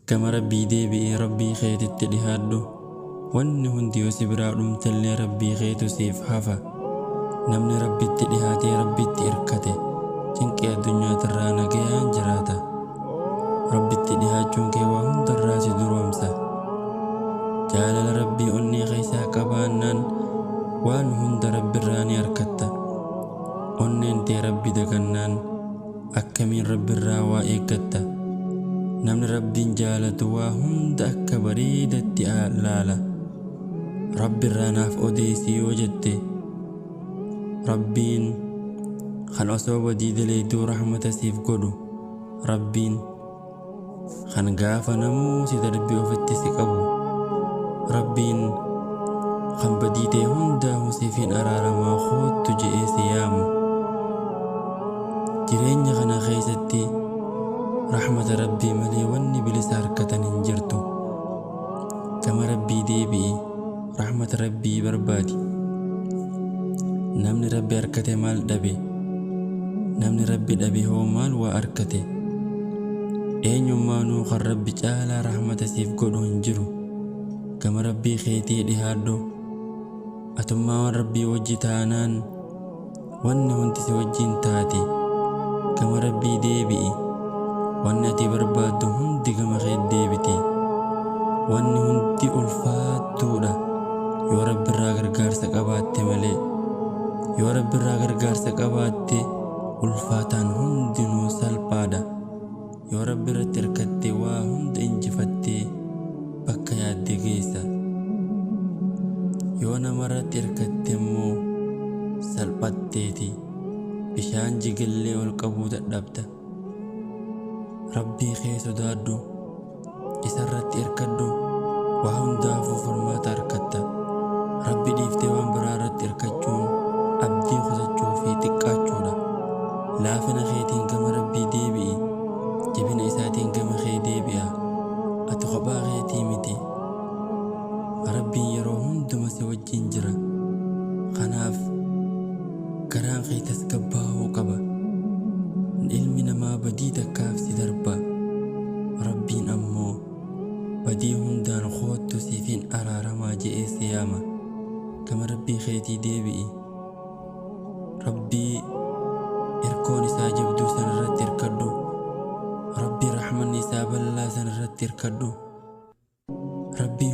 Gama rabbii deebi'ee rabbii keetitti dhihaadhu. Wanni hundi yoo si biraa dhumtallee rabbii keetu siif hafa. Namni rabbitti dhihaatee rabbitti irkate cinqii addunyaarraa nagayaan jiraata. Rabbitti dhihaachuun kee waa hundarraa si duroomsa. Jaalala rabbii onnee keessaa qabaannaan waan hunda rabbirraa ni argatta. Onneen tee rabbi dagannaan akkamiin rabbirraa waa eeggatta. Namni rabbiin jaalatu waa hunda akka bareedatti laala. Rabbirraa naaf odeessi yoo jette rabbiin kan osoo badii daleeyduu rahmata siif godhu. Rabbiin kan gaafa namuu si darbii ofitti si qabu. Rabbiin kan badii ta'e hundaa siifin araaramaa koottu je'ee si yaamu. Jireenya kana keessatti rahmata rabbii malee wanni bilisa harkatan hin jirtu. Gama rabbii deebi'i, rahmata rabbii barbaadi. Namni rabbi harkate maal dhabe? Namni rabbi dhabe hoo maal waa harkate? Eenyummaanuu kan rabbi caalaa rahmata siif godhu hin jiru. Gama rabbii keetii dhihaadhu. Atummaa waan rabbii wajji taanaan wanni hundi si wajjiin taati. Gama rabbii deebi'i. Wanni ati barbaaddu hundi gama kee deebiti. Wanni hundi ulfaattuudha yoo rabbirraa gargaarsa qabaatte malee. Yoo rabbirraa gargaarsa qabaatte ulfaataan hundinuu salphaadha. Yoo rabbirratti hirkatte waa hunda injifattee bakka yaadde geessa. Yoo namarratti hirkatte immoo salphatteeti bishaan jigallee ol qabuu dadhabda. Rabbii kee sodaadhu, isarratti hirkadhu, waa hundaafuu furmaata argatta. Rabbi dhiiftee waan biraa irratti hirkachuun abdii kutachuu fi xiqqaachuudha. Laafina keetiin gama rabbii deebi'i, jabina isaatiin gama kee deebi'a. Ati kophaa keetii miti. Rabbiin yeroo hunduma si wajjin jira. Kanaaf garaan kee tasgabbaa'uu qaba. Ilmi namaa badii takkaaf si darba. Rabbiin ammoo badii hundaan koottu siifin araaramaa je'ee si yaama. Gama rabbii keetii deebi'i. Rabbii irkoon isaa jabduu san irratti hirkadhu. Rabbii rahmanni isaa bal'aa san irratti hirkadhu. Rabbii